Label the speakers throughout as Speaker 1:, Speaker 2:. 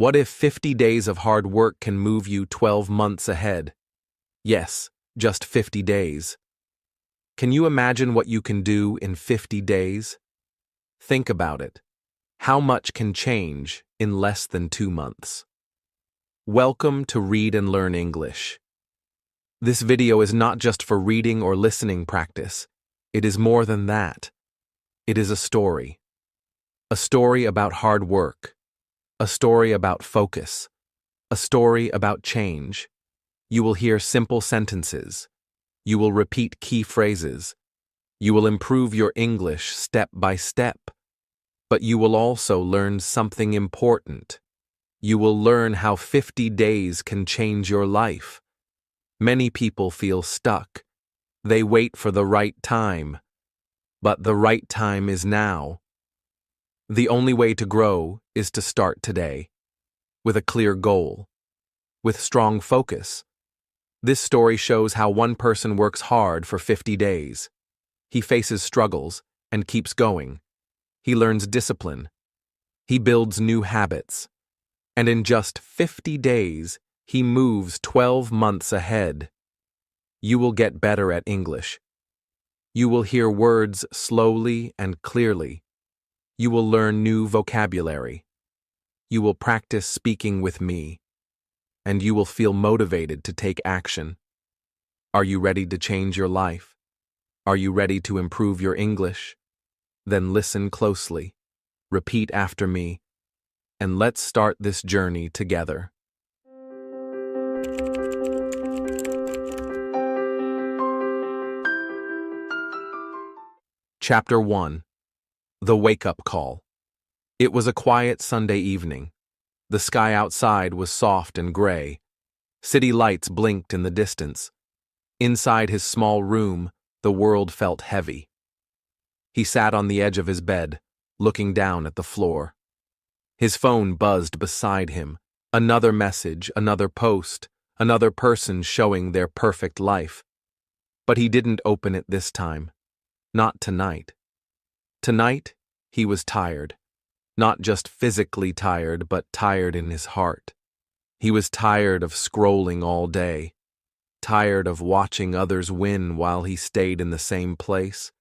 Speaker 1: What if 50 days of hard work can move you 12 months ahead? Yes, just 50 days. Can you imagine what you can do in 50 days? Think about it. How much can change in less than 2 months? Welcome to Read and Learn English. This video is not just for reading or listening practice. It is more than that. It is a story. A story about hard work. A story about focus. A story about change. You will hear simple sentences. You will repeat key phrases. You will improve your English step by step. But you will also learn something important. You will learn how 50 days can change your life. Many people feel stuck. They wait for the right time. But the right time is now. The only way to grow is to start today, with a clear goal, with strong focus. This story shows how one person works hard for 50 days. He faces struggles and keeps going. He learns discipline. He builds new habits. And in just 50 days, he moves 12 months ahead. You will get better at English. You will hear words slowly and clearly. You will learn new vocabulary. You will practice speaking with me. And you will feel motivated to take action. Are you ready to change your life? Are you ready to improve your English? Then listen closely, repeat after me, and let's start this journey together. Chapter 1. The Wake-Up Call. It was a quiet Sunday evening. The sky outside was soft and gray. City lights blinked in the distance. Inside his small room, the world felt heavy. He sat on the edge of his bed, looking down at the floor. His phone buzzed beside him. Another message, another post, another person showing their perfect life. But he didn't open it this time. Not tonight. Tonight, he was tired. Not just physically tired, but tired in his heart. He was tired of scrolling all day. Tired of watching others win while he stayed in the same place.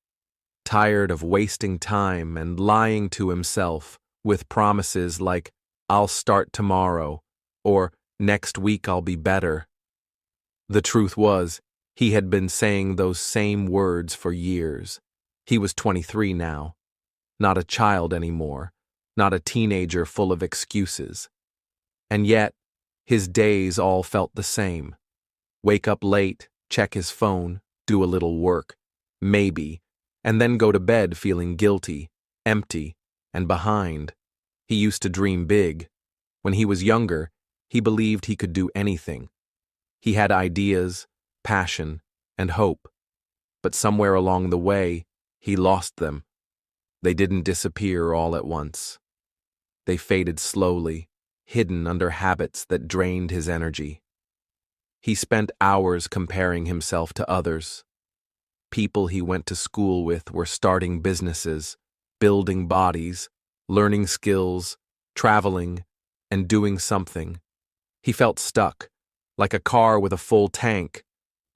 Speaker 1: Tired of wasting time and lying to himself with promises like, "I'll start tomorrow," or "next week I'll be better." The truth was, he had been saying those same words for years. He was 23 now. Not a child anymore. Not a teenager full of excuses. And yet, his days all felt the same. Wake up late, check his phone, do a little work, maybe, and then go to bed feeling guilty, empty, and behind. He used to dream big. When he was younger, he believed he could do anything. He had ideas, passion, and hope. But somewhere along the way, he lost them. They didn't disappear all at once. They faded slowly, hidden under habits that drained his energy. He spent hours comparing himself to others. People he went to school with were starting businesses, building bodies, learning skills, traveling, and doing something. He felt stuck, like a car with a full tank,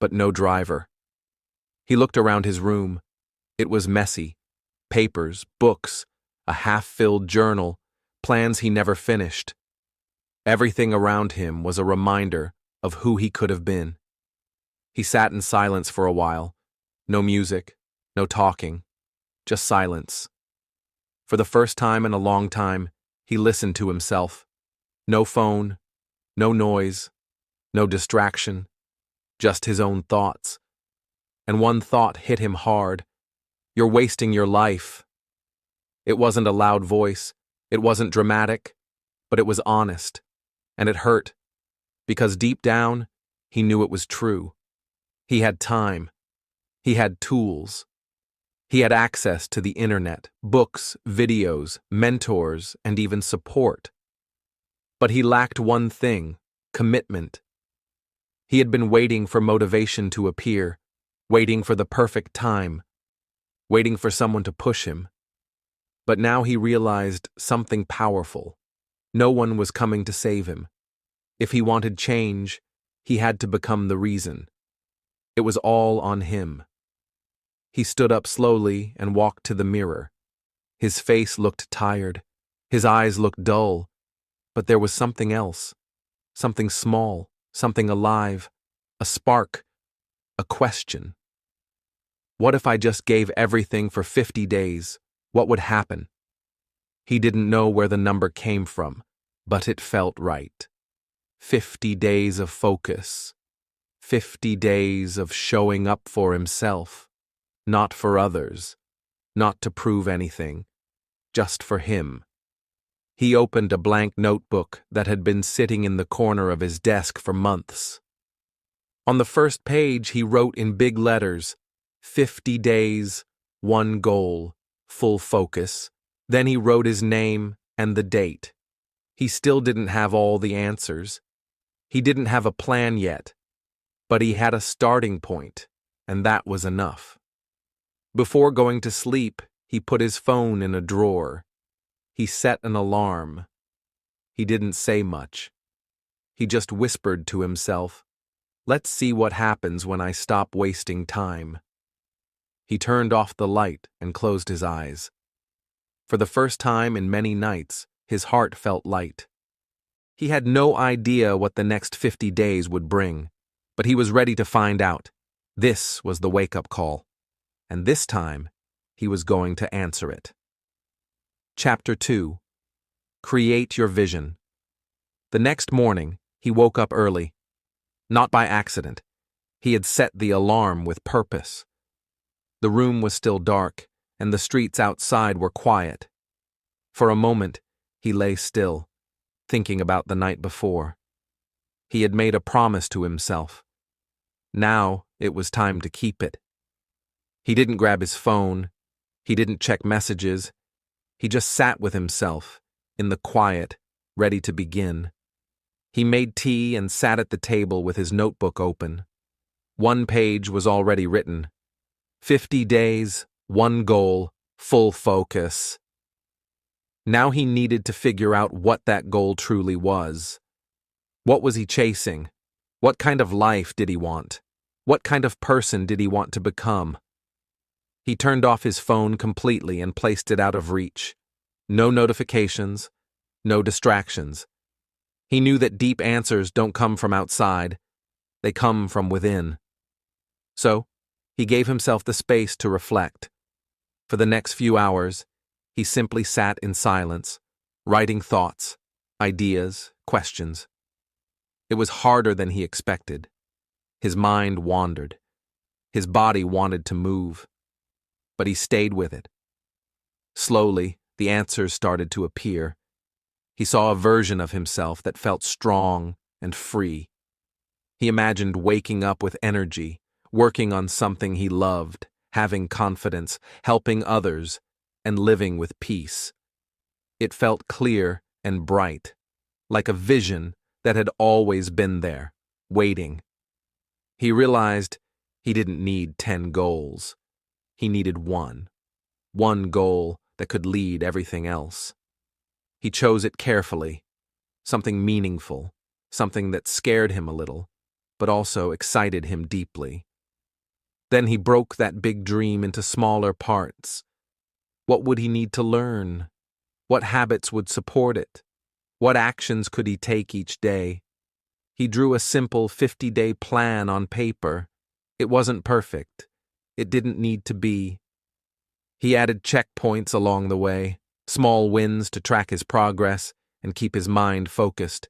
Speaker 1: but no driver. He looked around his room. It was messy. Papers, books, a half-filled journal, plans he never finished. Everything around him was a reminder of who he could have been. He sat in silence for a while. No music, no talking, just silence. For the first time in a long time, he listened to himself. No phone, no noise, no distraction, just his own thoughts. And one thought hit him hard. You're wasting your life. It wasn't a loud voice. It wasn't dramatic, but it was honest. And it hurt, because deep down, he knew it was true. He had time. He had tools. He had access to the internet, books, videos, mentors, and even support. But he lacked one thing: commitment. He had been waiting for motivation to appear, waiting for the perfect time, waiting for someone to push him. But now he realized something powerful. No one was coming to save him. If he wanted change, he had to become the reason. It was all on him. He stood up slowly and walked to the mirror. His face looked tired. His eyes looked dull. But there was something else. Something small, something alive. A spark. A question. What if I just gave everything for 50 days? What would happen? He didn't know where the number came from, but it felt right. 50 days of focus. 50 days of showing up for himself. Not for others. Not to prove anything. Just for him. He opened a blank notebook that had been sitting in the corner of his desk for months. On the first page, he wrote in big letters, 50 days, 1 goal, full focus. Then he wrote his name and the date. He still didn't have all the answers. He didn't have a plan yet, but he had a starting point, and that was enough. Before going to sleep, he put his phone in a drawer. He set an alarm. He didn't say much. He just whispered to himself, "Let's see what happens when I stop wasting time." He turned off the light and closed his eyes. For the first time in many nights, his heart felt light. He had no idea what the next 50 days would bring, but he was ready to find out. This was the wake-up call, and this time, he was going to answer it. Chapter 2. Create Your Vision. The next morning, he woke up early. Not by accident. He had set the alarm with purpose. The room was still dark, and the streets outside were quiet. For a moment, he lay still, thinking about the night before. He had made a promise to himself. Now it was time to keep it. He didn't grab his phone. He didn't check messages. He just sat with himself, in the quiet, ready to begin. He made tea and sat at the table with his notebook open. 1 page was already written. 50 days, 1 goal, full focus. Now he needed to figure out what that goal truly was. What was he chasing? What kind of life did he want? What kind of person did he want to become? He turned off his phone completely and placed it out of reach. No notifications, no distractions. He knew that deep answers don't come from outside. They come from within. So, he gave himself the space to reflect. For the next few hours, he simply sat in silence, writing thoughts, ideas, questions. It was harder than he expected. His mind wandered. His body wanted to move. But he stayed with it. Slowly, the answers started to appear. He saw a version of himself that felt strong and free. He imagined waking up with energy, working on something he loved, having confidence, helping others, and living with peace. It felt clear and bright, like a vision that had always been there, waiting. He realized he didn't need 10 goals. He needed one goal that could lead everything else. He chose it carefully, something meaningful, something that scared him a little, but also excited him deeply. Then he broke that big dream into smaller parts. What would he need to learn? What habits would support it? What actions could he take each day? He drew a simple 50-day plan on paper. It wasn't perfect. It didn't need to be. He added checkpoints along the way, small wins to track his progress and keep his mind focused.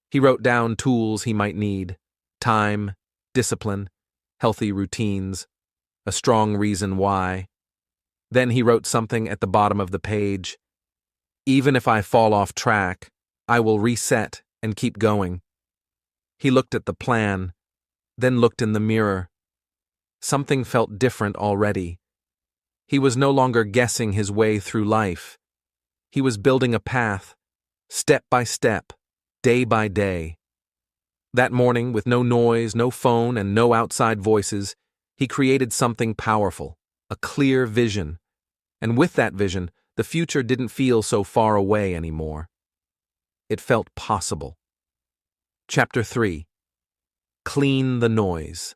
Speaker 1: He wrote down tools he might need: time, discipline, healthy routines, a strong reason why. Then he wrote something at the bottom of the page: "Even if I fall off track, I will reset and keep going." He looked at the plan, then looked in the mirror. Something felt different already. He was no longer guessing his way through life. He was building a path, step by step, day by day. That morning, with no noise, no phone, and no outside voices, he created something powerful, a clear vision. And with that vision, the future didn't feel so far away anymore. It felt possible. Chapter 3. Clean the noise.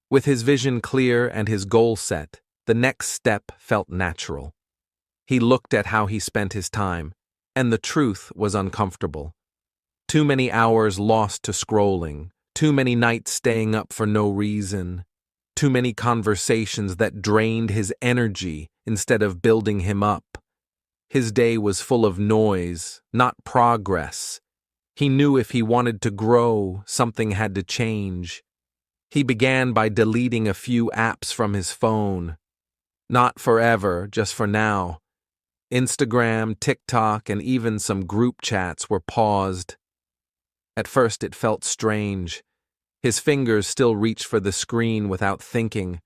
Speaker 1: With his vision clear and his goal set, the next step felt natural. He looked at how he spent his time, and the truth was uncomfortable. Too many hours lost to scrolling, too many nights staying up for no reason, too many conversations that drained his energy instead of building him up. His day was full of noise, not progress. He knew if he wanted to grow, something had to change. He began by deleting a few apps from his phone. Not forever, just for now. Instagram, TikTok, and even some group chats were paused. At first it felt strange. His fingers still reached for the screen without thinking.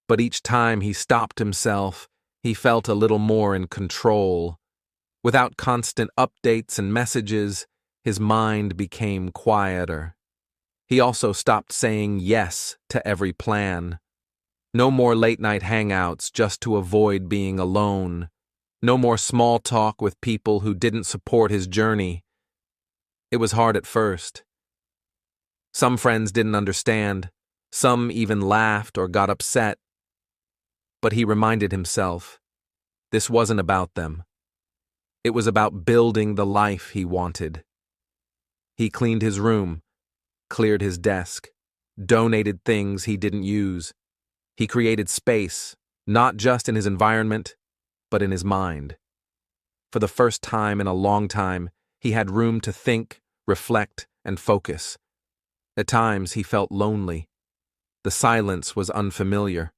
Speaker 1: But each time he stopped himself, he felt a little more in control. Without constant updates and messages, his mind became quieter. He also stopped saying yes to every plan. No more late-night hangouts just to avoid being alone. No more small talk with people who didn't support his journey. It was hard at first. Some friends didn't understand. Some even laughed or got upset. But he reminded himself, this wasn't about them. It was about building the life he wanted. He cleaned his room, cleared his desk, donated things he didn't use. He created space, not just in his environment, but in his mind. For the first time in a long time, he had room to think, reflect, and focus. At times, he felt lonely. The silence was unfamiliar.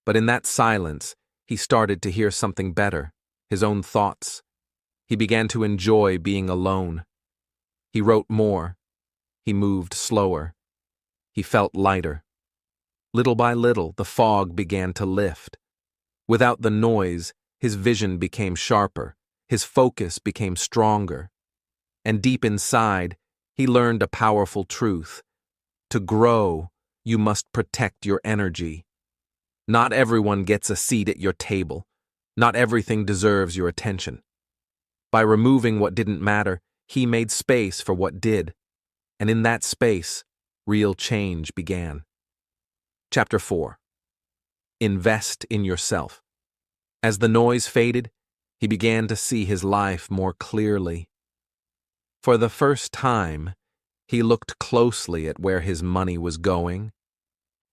Speaker 1: But in that silence, he started to hear something better, his own thoughts. He began to enjoy being alone. He wrote more. He moved slower. He felt lighter. Little by little, the fog began to lift. Without the noise, his vision became sharper. His focus became stronger. And deep inside, he learned a powerful truth. To grow, you must protect your energy. Not everyone gets a seat at your table. Not everything deserves your attention. By removing what didn't matter, he made space for what did. And in that space, real change began. Chapter 4. Invest in yourself. As the noise faded, he began to see his life more clearly. For the first time, he looked closely at where his money was going.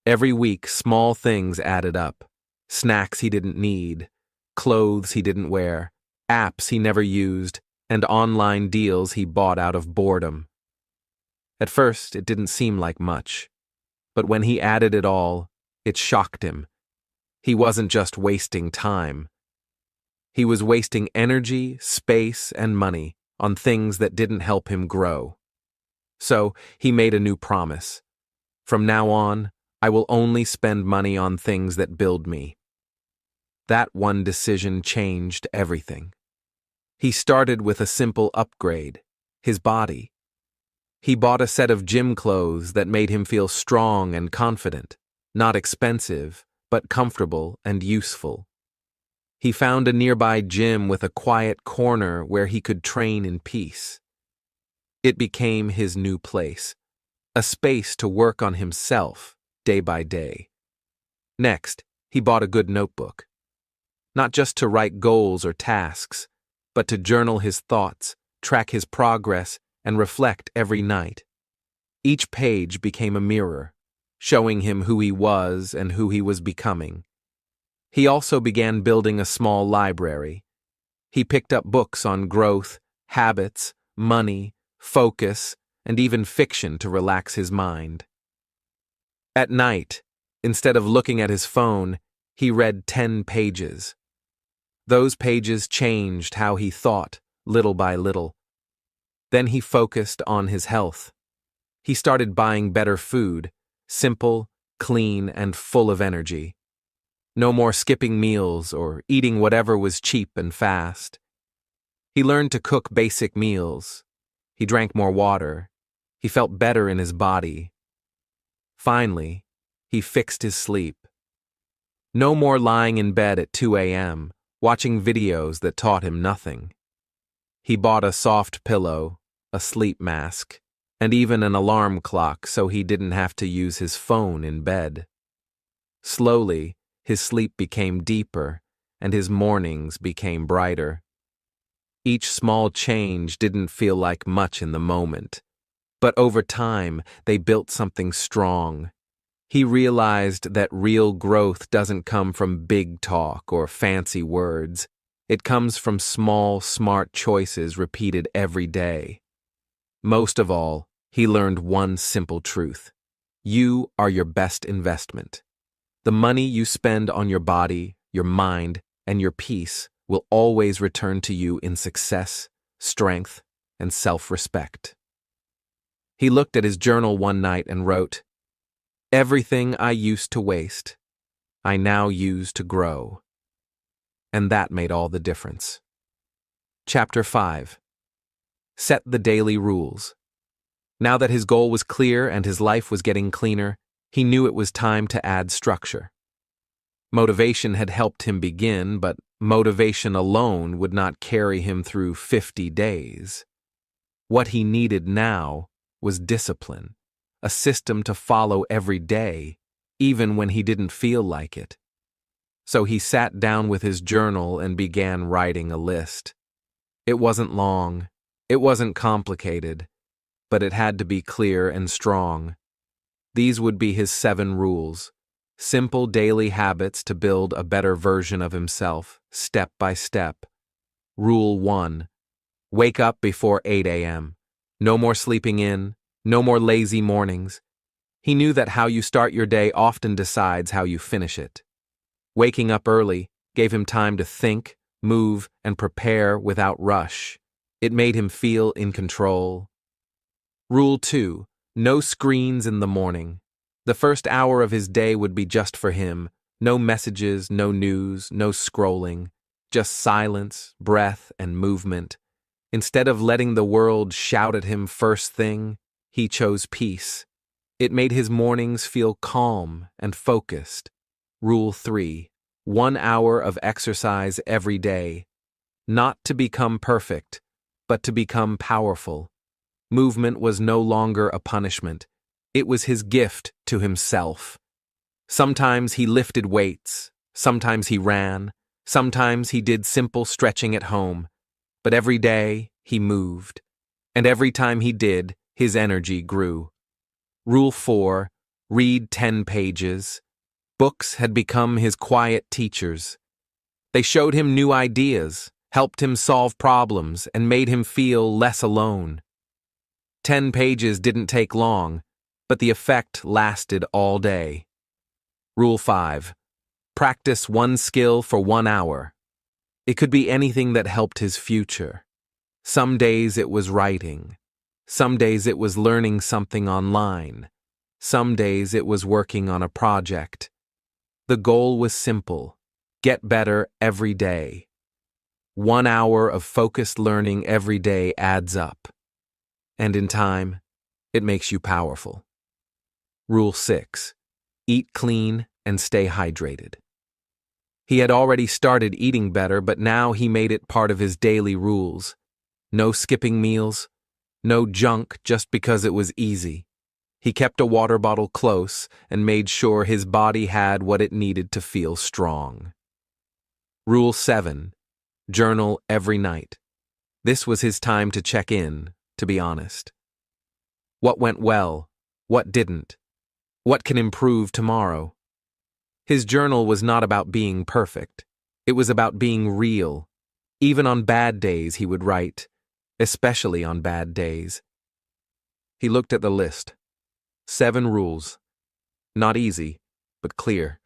Speaker 1: Every week, small things added up. Snacks he didn't need, clothes he didn't wear, apps he never used, and online deals he bought out of boredom. At first, it didn't seem like much. But when he added it all, it shocked him. He wasn't just wasting time. He was wasting energy, space, and money on things that didn't help him grow. So, he made a new promise. From now on, I will only spend money on things that build me. That one decision changed everything. He started with a simple upgrade, his body. He bought a set of gym clothes that made him feel strong and confident, not expensive, but comfortable and useful. He found a nearby gym with a quiet corner where he could train in peace. It became his new place, a space to work on himself day by day. Next, he bought a good notebook. Not just to write goals or tasks, but to journal his thoughts, track his progress, and reflect every night. Each page became a mirror, showing him who he was and who he was becoming. He also began building a small library. He picked up books on growth, habits, money, focus, and even fiction to relax his mind. At night, instead of looking at his phone, he read 10 pages. Those pages changed how he thought, little by little. Then he focused on his health. He started buying better food, simple, clean, and full of energy. No more skipping meals or eating whatever was cheap and fast. He learned to cook basic meals. He drank more water. He felt better in his body. Finally, he fixed his sleep. No more lying in bed at 2 a.m., watching videos that taught him nothing. He bought a soft pillow, a sleep mask, and even an alarm clock so he didn't have to use his phone in bed. Slowly, his sleep became deeper, and his mornings became brighter. Each small change didn't feel like much in the moment, but over time, they built something strong. He realized that real growth doesn't come from big talk or fancy words. It comes from small, smart choices repeated every day. Most of all, he learned one simple truth. You are your best investment. The money you spend on your body, your mind, and your peace will always return to you in success, strength, and self-respect. He looked at his journal one night and wrote, "Everything I used to waste, I now use to grow." And that made all the difference. Chapter 5. Set the daily rules. Now that his goal was clear and his life was getting cleaner, he knew it was time to add structure. Motivation had helped him begin, but motivation alone would not carry him through 50 days. What he needed now was discipline, a system to follow every day, even when he didn't feel like it. So he sat down with his journal and began writing a list. It wasn't long, it wasn't complicated, but it had to be clear and strong. These would be his 7 rules, simple daily habits to build a better version of himself, step by step. Rule 1. Wake up before 8 a.m. No more sleeping in, no more lazy mornings. He knew that how you start your day often decides how you finish it. Waking up early gave him time to think, move, and prepare without rush. It made him feel in control. Rule 2. No screens in the morning. The first hour of his day would be just for him. No messages, no news, no scrolling. Just silence, breath, and movement. Instead of letting the world shout at him first thing, he chose peace. It made his mornings feel calm and focused. Rule 3. 1 hour of exercise every day. Not to become perfect, but to become powerful. Movement was no longer a punishment. It was his gift to himself. Sometimes he lifted weights, sometimes he ran, sometimes he did simple stretching at home. But every day he moved, and every time he did, his energy grew. Rule 4. Read 10 pages. Books had become his quiet teachers. They showed him new ideas, helped him solve problems, and made him feel less alone. 10 pages didn't take long, but the effect lasted all day. Rule 5. Practice one skill for 1 hour. It could be anything that helped his future. Some days it was writing. Some days it was learning something online. Some days it was working on a project. The goal was simple: get better every day. 1 hour of focused learning every day adds up. And in time, it makes you powerful. Rule 6. Eat clean and stay hydrated. He had already started eating better, but now he made it part of his daily rules. No skipping meals, no junk just because it was easy. He kept a water bottle close and made sure his body had what it needed to feel strong. Rule 7. Journal every night. This was his time to check in, to be honest. What went well? What didn't? What can improve tomorrow? His journal was not about being perfect. It was about being real. Even on bad days he would write, especially on bad days. He looked at the list. 7 rules. Not easy, but clear.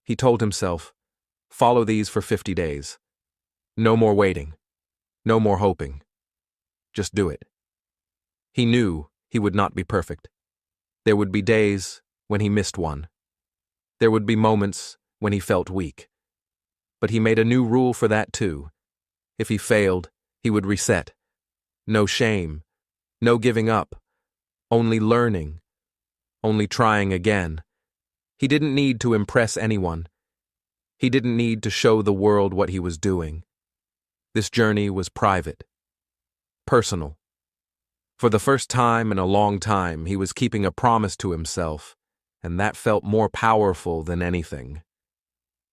Speaker 1: He told himself, follow these for 50 days. No more waiting. No more hoping. Just do it. He knew he would not be perfect. There would be days when he missed one. There would be moments when he felt weak. But he made a new rule for that too. If he failed, he would reset. No shame. No giving up. Only learning. Only trying again. He didn't need to impress anyone. He didn't need to show the world what he was doing. This journey was private, personal. For the first time in a long time, he was keeping a promise to himself, and that felt more powerful than anything.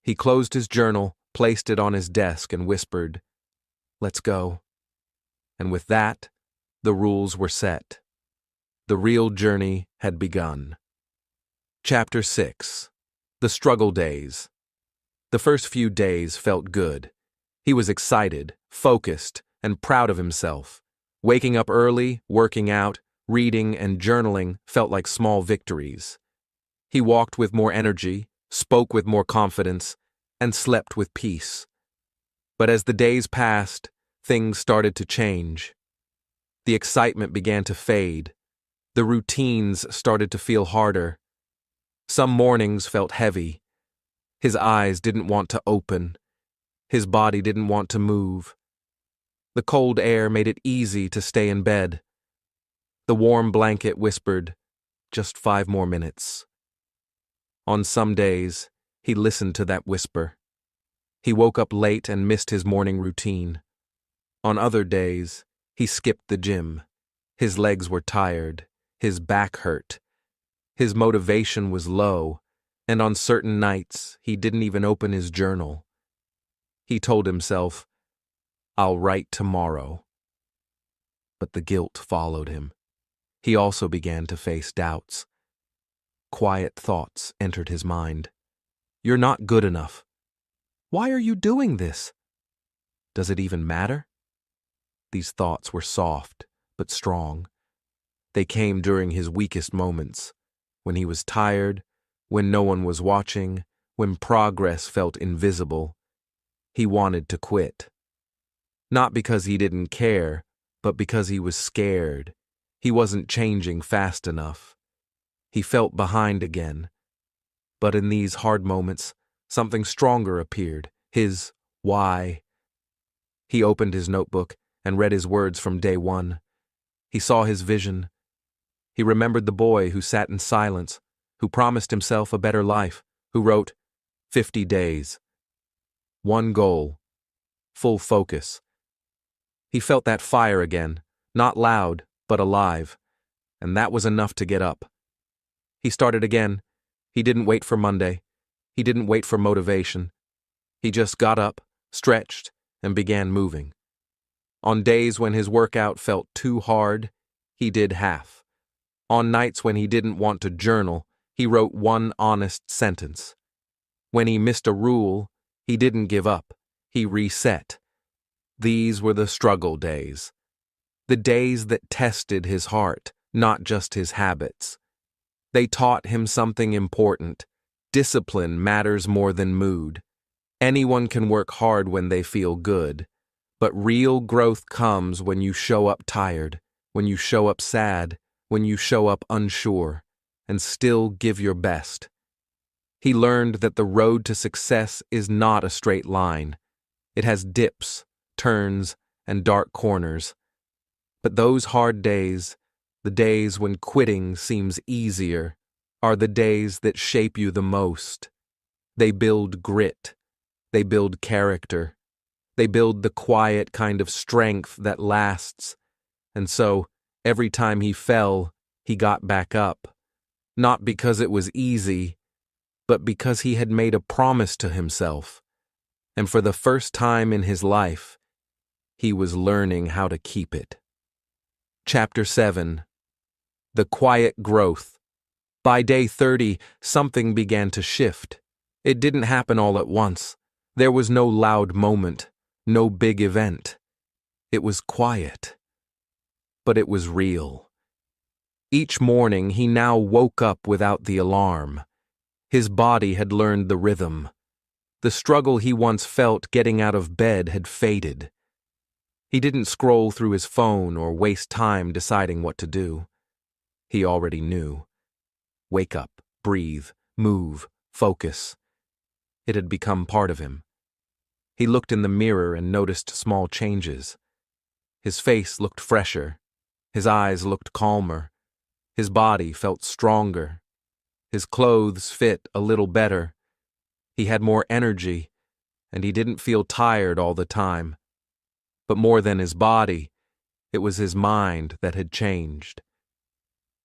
Speaker 1: He closed his journal, placed it on his desk, and whispered, "Let's go." And with that, the rules were set. The real journey had begun. Chapter 6. The Struggle Days. The first few days felt good. He was excited, focused, and proud of himself. Waking up early, working out, reading, and journaling felt like small victories. He walked with more energy, spoke with more confidence, and slept with peace. But as the days passed, things started to change. The excitement began to fade. The routines started to feel harder. Some mornings felt heavy. His eyes didn't want to open. His body didn't want to move. The cold air made it easy to stay in bed. The warm blanket whispered, "Just 5 more minutes." On some days, he listened to that whisper. He woke up late and missed his morning routine. On other days, he skipped the gym. His legs were tired. His back hurt. His motivation was low, and on certain nights, he didn't even open his journal. He told himself, "I'll write tomorrow." But the guilt followed him. He also began to face doubts. Quiet thoughts entered his mind. "You're not good enough. Why are you doing this? Does it even matter?" These thoughts were soft, but strong. They came during his weakest moments, when he was tired, when no one was watching, when progress felt invisible. He wanted to quit. Not because he didn't care, but because he was scared. He wasn't changing fast enough. He felt behind again. But in these hard moments, something stronger appeared, his why. He opened his notebook and read his words from day one. He saw his vision. He remembered the boy who sat in silence, who promised himself a better life, who wrote, 50 days. One goal. Full focus. He felt that fire again, not loud, but alive, and that was enough to get up. He started again. He didn't wait for Monday. He didn't wait for motivation. He just got up, stretched, and began moving. On days when his workout felt too hard, he did half. On nights when he didn't want to journal, he wrote one honest sentence. When he missed a rule, he didn't give up. He reset. These were the struggle days. The days that tested his heart, not just his habits. They taught him something important. Discipline matters more than mood. Anyone can work hard when they feel good, but real growth comes when you show up tired, when you show up sad, when you show up unsure, and still give your best. He learned that the road to success is not a straight line. It has dips, turns, and dark corners. But those hard days, the days when quitting seems easier, are the days that shape you the most. They build grit. They build character. They build the quiet kind of strength that lasts. And so, every time he fell, he got back up. Not because it was easy, but because he had made a promise to himself. And for the first time in his life, he was learning how to keep it. Chapter 7. The Quiet Growth. By day 30, something began to shift. It didn't happen all at once. There was no loud moment, no big event. It was quiet. But it was real. Each morning, he now woke up without the alarm. His body had learned the rhythm. The struggle he once felt getting out of bed had faded. He didn't scroll through his phone or waste time deciding what to do. He already knew. Wake up, breathe, move, focus. It had become part of him. He looked in the mirror and noticed small changes. His face looked fresher. His eyes looked calmer. His body felt stronger. His clothes fit a little better. He had more energy, and he didn't feel tired all the time. But more than his body, It was his mind that had changed.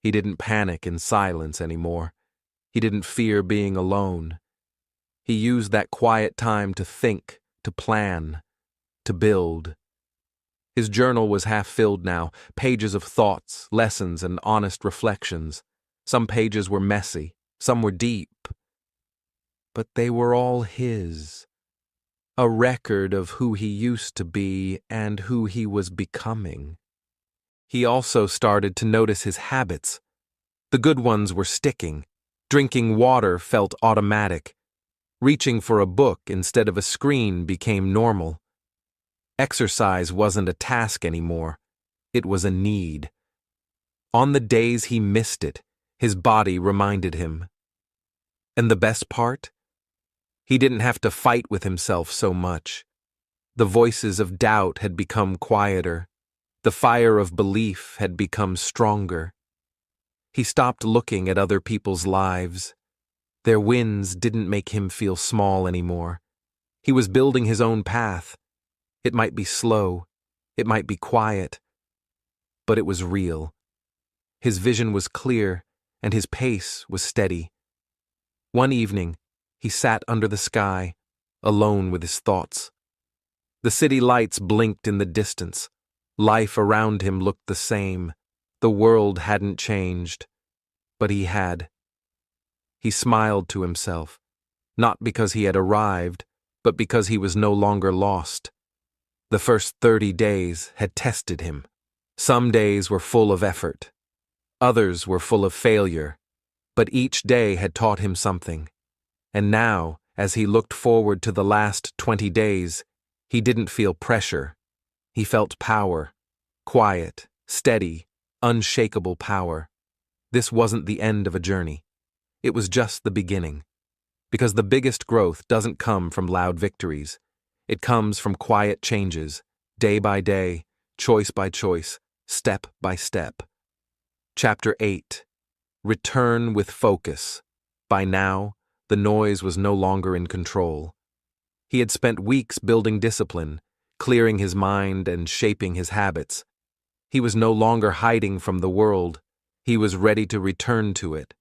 Speaker 1: He didn't panic in silence anymore. He didn't fear being alone. He used that quiet time to think, to plan, to build. His journal was half filled now, pages of thoughts, lessons, and honest reflections. Some pages were messy, some were deep. But they were all his. A record of who he used to be and who he was becoming. He also started to notice his habits. The good ones were sticking. Drinking water felt automatic. Reaching for a book instead of a screen became normal. Exercise wasn't a task anymore. It was a need. On the days he missed it, his body reminded him. And the best part? He didn't have to fight with himself so much. The voices of doubt had become quieter. The fire of belief had become stronger. He stopped looking at other people's lives. Their wins didn't make him feel small anymore. He was building his own path. It might be slow, it might be quiet, but it was real. His vision was clear, and his pace was steady. One evening, he sat under the sky, alone with his thoughts. The city lights blinked in the distance. Life around him looked the same. The world hadn't changed, but he had. He smiled to himself, not because he had arrived, but because he was no longer lost. The first 30 days had tested him. Some days were full of effort. Others were full of failure. But each day had taught him something. And now, as he looked forward to the last 20 days, he didn't feel pressure. He felt power. Quiet, steady, unshakable power. This wasn't the end of a journey. It was just the beginning. Because the biggest growth doesn't come from loud victories. It comes from quiet changes, day by day, choice by choice, step by step. Chapter 8. Return with focus. By now, the noise was no longer in control. He had spent weeks building discipline, clearing his mind and shaping his habits. He was no longer hiding from the world. He was ready to return to it.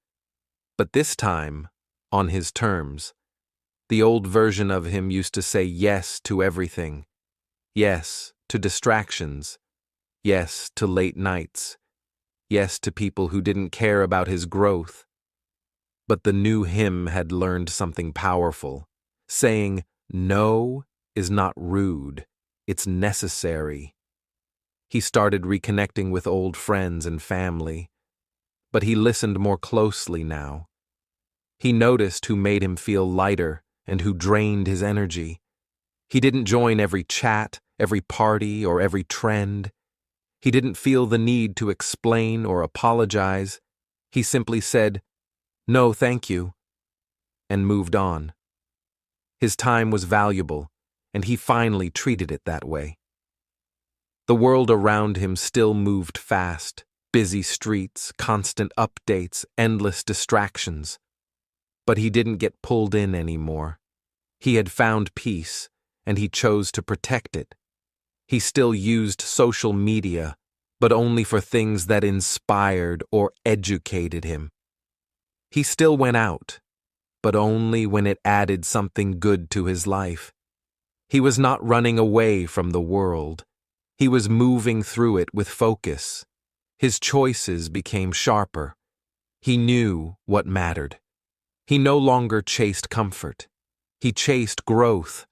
Speaker 1: But this time, on his terms. The old version of him used to say yes to everything. Yes to distractions. Yes to late nights. Yes to people who didn't care about his growth. But the new him had learned something powerful. Saying no is not rude. It's necessary. He started reconnecting with old friends and family. But he listened more closely now. He noticed who made him feel lighter and who drained his energy. He didn't join every chat, every party, or every trend. He didn't feel the need to explain or apologize. He simply said, "No, thank you," and moved on. His time was valuable, and he finally treated it that way. The world around him still moved fast. Busy streets, constant updates, endless distractions. But he didn't get pulled in anymore. He had found peace, and he chose to protect it. He still used social media, but only for things that inspired or educated him. He still went out, but only when it added something good to his life. He was not running away from the world. He was moving through it with focus. His choices became sharper. He knew what mattered. He no longer chased comfort. He chased growth.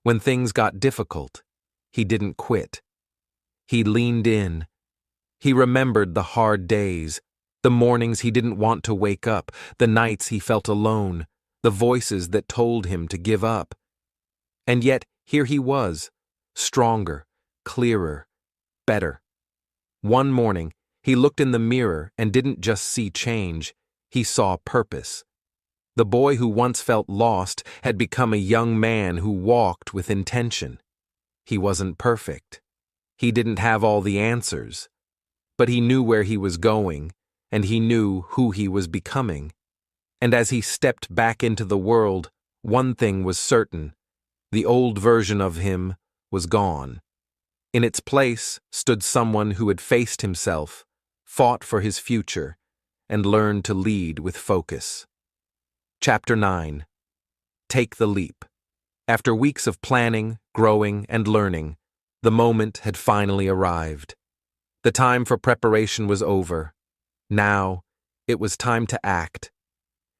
Speaker 1: When things got difficult, he didn't quit. He leaned in. He remembered the hard days, the mornings he didn't want to wake up, the nights he felt alone, the voices that told him to give up. And yet, here he was, stronger, clearer, better. One morning, he looked in the mirror and didn't just see change, he saw purpose. The boy who once felt lost had become a young man who walked with intention. He wasn't perfect. He didn't have all the answers. But he knew where he was going, and he knew who he was becoming. And as he stepped back into the world, one thing was certain. The old version of him was gone. In its place stood someone who had faced himself, fought for his future, and learned to lead with focus. Chapter 9. Take the Leap. After weeks of planning, growing, and learning, the moment had finally arrived. The time for preparation was over. Now, it was time to act.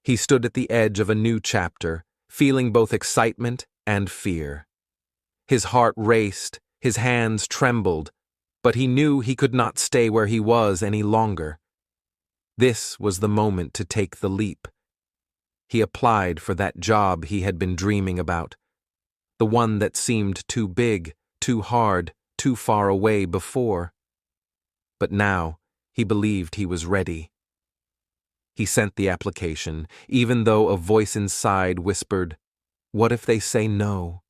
Speaker 1: He stood at the edge of a new chapter, feeling both excitement and fear. His heart raced, his hands trembled, but he knew he could not stay where he was any longer. This was the moment to take the leap. He applied for that job he had been dreaming about, the one that seemed too big, too hard, too far away before. But now, he believed he was ready. He sent the application, even though a voice inside whispered, "What if they say no?"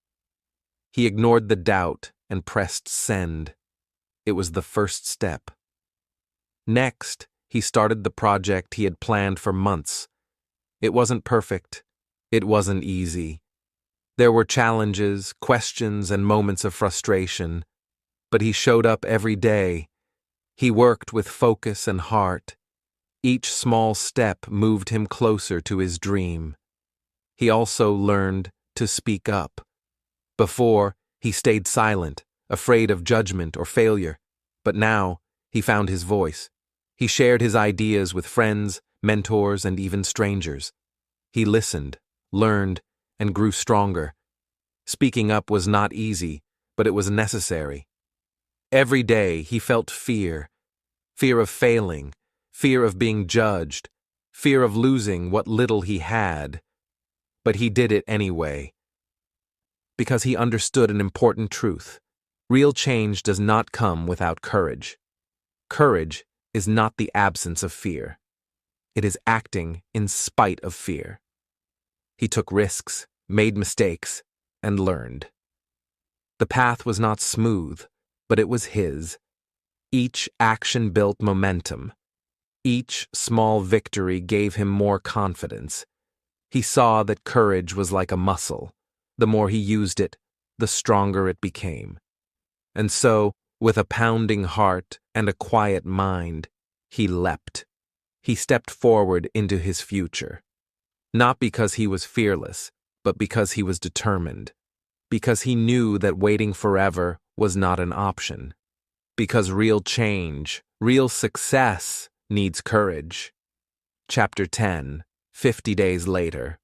Speaker 1: He ignored the doubt and pressed send. It was the first step. Next, he started the project he had planned for months. It wasn't perfect. It wasn't easy. There were challenges, questions, and moments of frustration, but he showed up every day. He worked with focus and heart. Each small step moved him closer to his dream. He also learned to speak up. Before, he stayed silent, afraid of judgment or failure, but now he found his voice. He shared his ideas with friends, mentors, and even strangers. He listened, learned, and grew stronger. Speaking up was not easy, but it was necessary. Every day he felt fear of failing, fear of being judged, fear of losing what little he had. But he did it anyway. Because he understood an important truth. Real change does not come without courage. Courage is not the absence of fear. It is acting in spite of fear. He took risks, made mistakes, and learned. The path was not smooth, but it was his. Each action built momentum. Each small victory gave him more confidence. He saw that courage was like a muscle. The more he used it, the stronger it became. And so, with a pounding heart and a quiet mind, he leapt. He stepped forward into his future. Not because he was fearless, but because he was determined. Because he knew that waiting forever was not an option. Because real change, real success, needs courage. Chapter 10. 50 days later.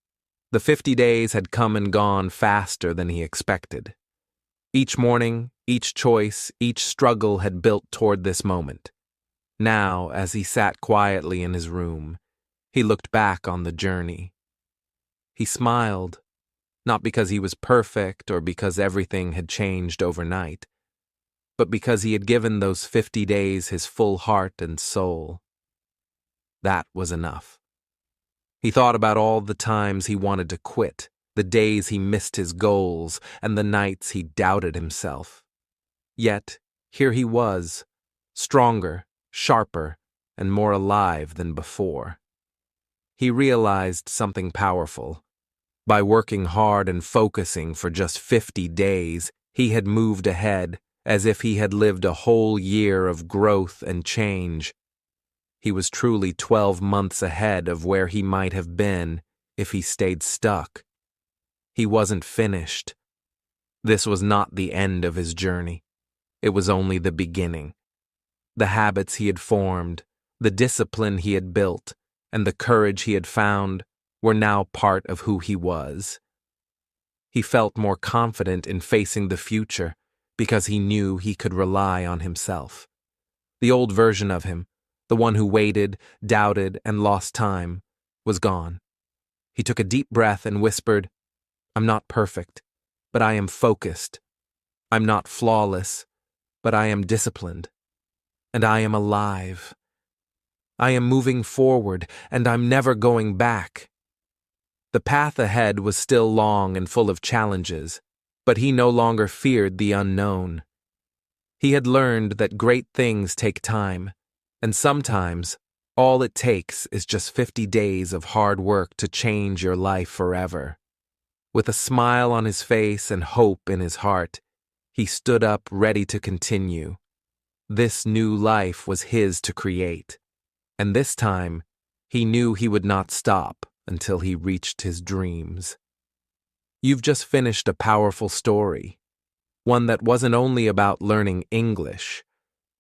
Speaker 1: The 50 days had come and gone faster than he expected. Each morning, each choice, each struggle had built toward this moment. Now, as he sat quietly in his room, he looked back on the journey. He smiled, not because he was perfect or because everything had changed overnight, but because he had given those 50 days his full heart and soul. That was enough. He thought about all the times he wanted to quit, the days he missed his goals, and the nights he doubted himself. Yet, here he was, stronger, sharper, and more alive than before. He realized something powerful. By working hard and focusing for just 50 days, he had moved ahead, as if he had lived a whole year of growth and change. He was truly 12 months ahead of where he might have been if he stayed stuck. He wasn't finished. This was not the end of his journey. It was only the beginning. The habits he had formed, the discipline he had built, and the courage he had found were now part of who he was. He felt more confident in facing the future because he knew he could rely on himself. The old version of him, the one who waited, doubted, and lost time, was gone. He took a deep breath and whispered, "I'm not perfect, but I am focused. I'm not flawless, but I am disciplined. And I am alive. I am moving forward, and I'm never going back." The path ahead was still long and full of challenges, but he no longer feared the unknown. He had learned that great things take time, and sometimes all it takes is just 50 days of hard work to change your life forever. With a smile on his face and hope in his heart, He stood up, ready to continue. This new life was his to create. And this time, he knew he would not stop until he reached his dreams. You've just finished a powerful story, one that wasn't only about learning English,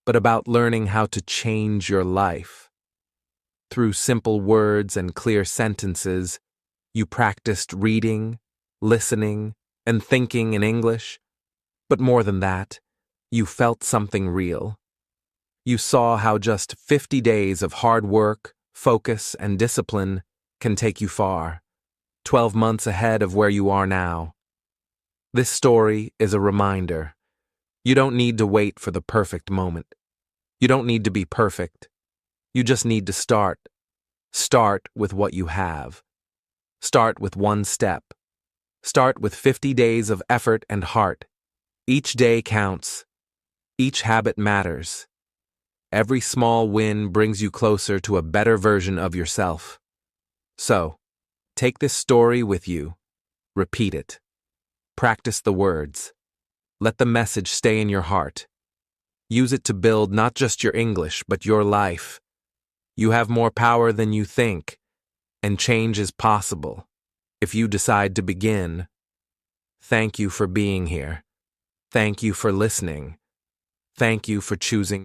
Speaker 1: but about learning how to change your life. Through simple words and clear sentences, you practiced reading, listening, and thinking in English. But more than that, you felt something real. You saw how just 50 days of hard work, focus, and discipline can take you far, 12 months ahead of where you are now. This story is a reminder. You don't need to wait for the perfect moment. You don't need to be perfect. You just need to start. Start with what you have. Start with one step. Start with 50 days of effort and heart. Each day counts. Each habit matters. Every small win brings you closer to a better version of yourself. So, take this story with you. Repeat it. Practice the words. Let the message stay in your heart. Use it to build not just your English, but your life. You have more power than you think, and change is possible if you decide to begin. Thank you for being here. Thank you for listening. Thank you for choosing